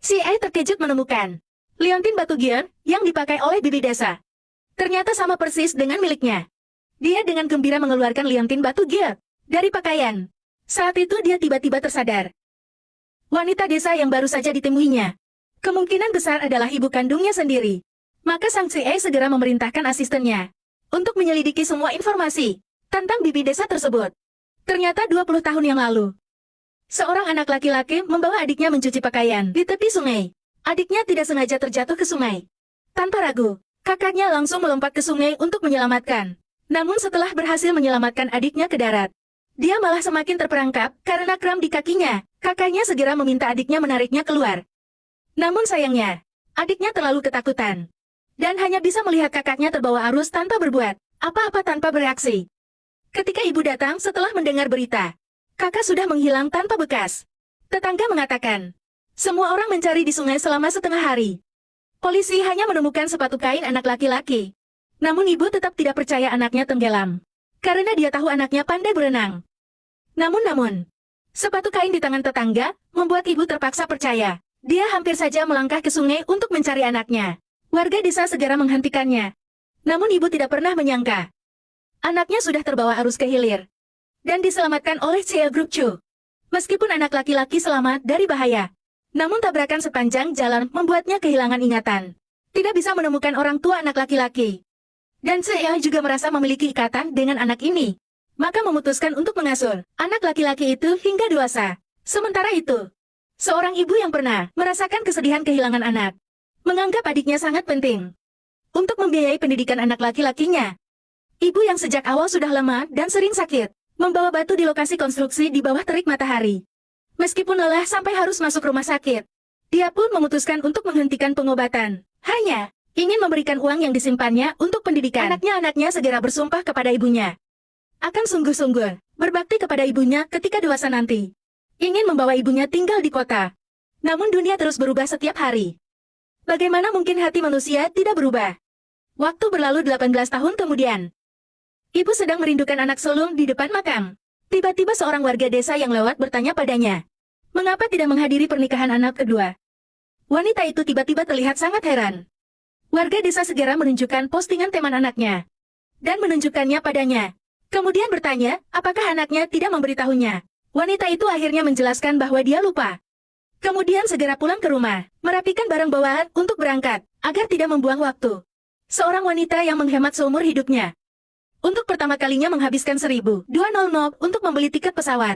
Si A terkejut menemukan liontin batu giok yang dipakai oleh bibi desa. Ternyata sama persis dengan miliknya. Dia dengan gembira mengeluarkan liontin batu giok dari pakaian. Saat itu dia tiba-tiba tersadar. Wanita desa yang baru saja ditemuinya kemungkinan besar adalah ibu kandungnya sendiri. Maka sang Si A segera memerintahkan asistennya untuk menyelidiki semua informasi tentang bibi desa tersebut. Ternyata 20 tahun yang lalu, seorang anak laki-laki membawa adiknya mencuci pakaian di tepi sungai. Adiknya tidak sengaja terjatuh ke sungai. Tanpa ragu, kakaknya langsung melompat ke sungai untuk menyelamatkan. Namun setelah berhasil menyelamatkan adiknya ke darat, dia malah semakin terperangkap karena kram di kakinya. Kakaknya segera meminta adiknya menariknya keluar. Namun sayangnya, adiknya terlalu ketakutan dan hanya bisa melihat kakaknya terbawa arus tanpa berbuat apa-apa tanpa bereaksi. Ketika ibu datang setelah mendengar berita, kakak sudah menghilang tanpa bekas. Tetangga mengatakan, semua orang mencari di sungai selama setengah hari. Polisi hanya menemukan sepatu kain anak laki-laki. Namun ibu tetap tidak percaya anaknya tenggelam, karena dia tahu anaknya pandai berenang. Namun, sepatu kain di tangan tetangga membuat ibu terpaksa percaya. Dia hampir saja melangkah ke sungai untuk mencari anaknya. Warga desa segera menghentikannya. Namun ibu tidak pernah menyangka anaknya sudah terbawa arus ke hilir dan diselamatkan oleh Ciel Group Chu. Meskipun anak laki-laki selamat dari bahaya, namun tabrakan sepanjang jalan membuatnya kehilangan ingatan. Tidak bisa menemukan orang tua anak laki-laki. Dan Ciel juga merasa memiliki ikatan dengan anak ini. Maka memutuskan untuk mengasuh anak laki-laki itu hingga dewasa. Sementara itu, seorang ibu yang pernah merasakan kesedihan kehilangan anak, menganggap adiknya sangat penting untuk membiayai pendidikan anak laki-lakinya. Ibu yang sejak awal sudah lemah dan sering sakit, membawa batu di lokasi konstruksi di bawah terik matahari. Meskipun lelah sampai harus masuk rumah sakit, dia pun memutuskan untuk menghentikan pengobatan. Hanya ingin memberikan uang yang disimpannya untuk pendidikan anaknya segera bersumpah kepada ibunya. Akan sungguh-sungguh berbakti kepada ibunya ketika dewasa nanti. Ingin membawa ibunya tinggal di kota. Namun dunia terus berubah setiap hari. Bagaimana mungkin hati manusia tidak berubah? Waktu berlalu 18 tahun kemudian. Ibu sedang merindukan anak sulung di depan makam. Tiba-tiba seorang warga desa yang lewat bertanya padanya, mengapa tidak menghadiri pernikahan anak kedua? Wanita itu tiba-tiba terlihat sangat heran. Warga desa segera menunjukkan postingan teman anaknya dan menunjukkannya padanya. Kemudian bertanya, apakah anaknya tidak memberitahunya. Wanita itu akhirnya menjelaskan bahwa dia lupa. Kemudian segera pulang ke rumah, merapikan barang bawaan untuk berangkat, agar tidak membuang waktu. Seorang wanita yang menghemat seumur hidupnya. Untuk pertama kalinya menghabiskan 1.200 untuk membeli tiket pesawat.